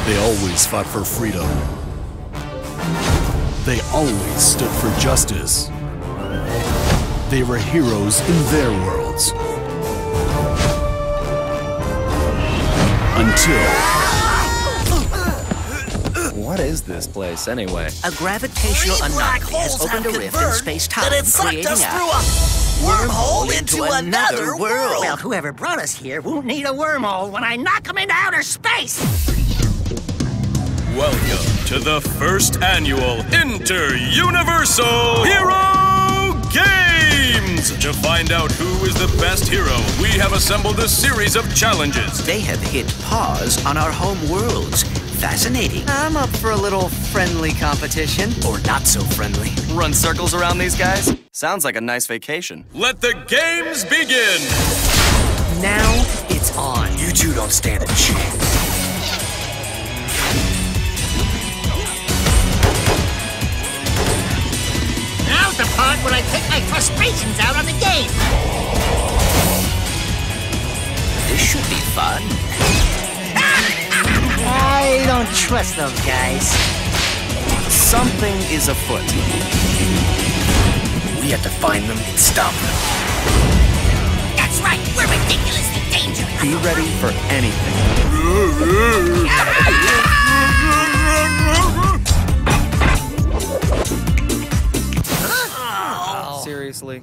They always fought for freedom. They always stood for justice. They were heroes in their worlds. Until... What is this place, anyway? A gravitational anomaly has opened a rift in space-time, creating a wormhole into another world. Well, whoever brought us here won't need a wormhole when I knock him into outer space. Welcome to the first annual Inter-Universal Hero Games! To find out who is the best hero, we have assembled a series of challenges. They have hit pause on our home worlds. Fascinating. I'm up for a little friendly competition. Or not so friendly. Run circles around these guys? Sounds like a nice vacation. Let the games begin! Now it's on. You two don't stand a chance. Now's the part where I take my frustrations out on the game. This should be fun. I don't trust those guys. Something is afoot. We have to find them and stop them. That's right, we're ridiculously dangerous. Be ready for anything. Seriously?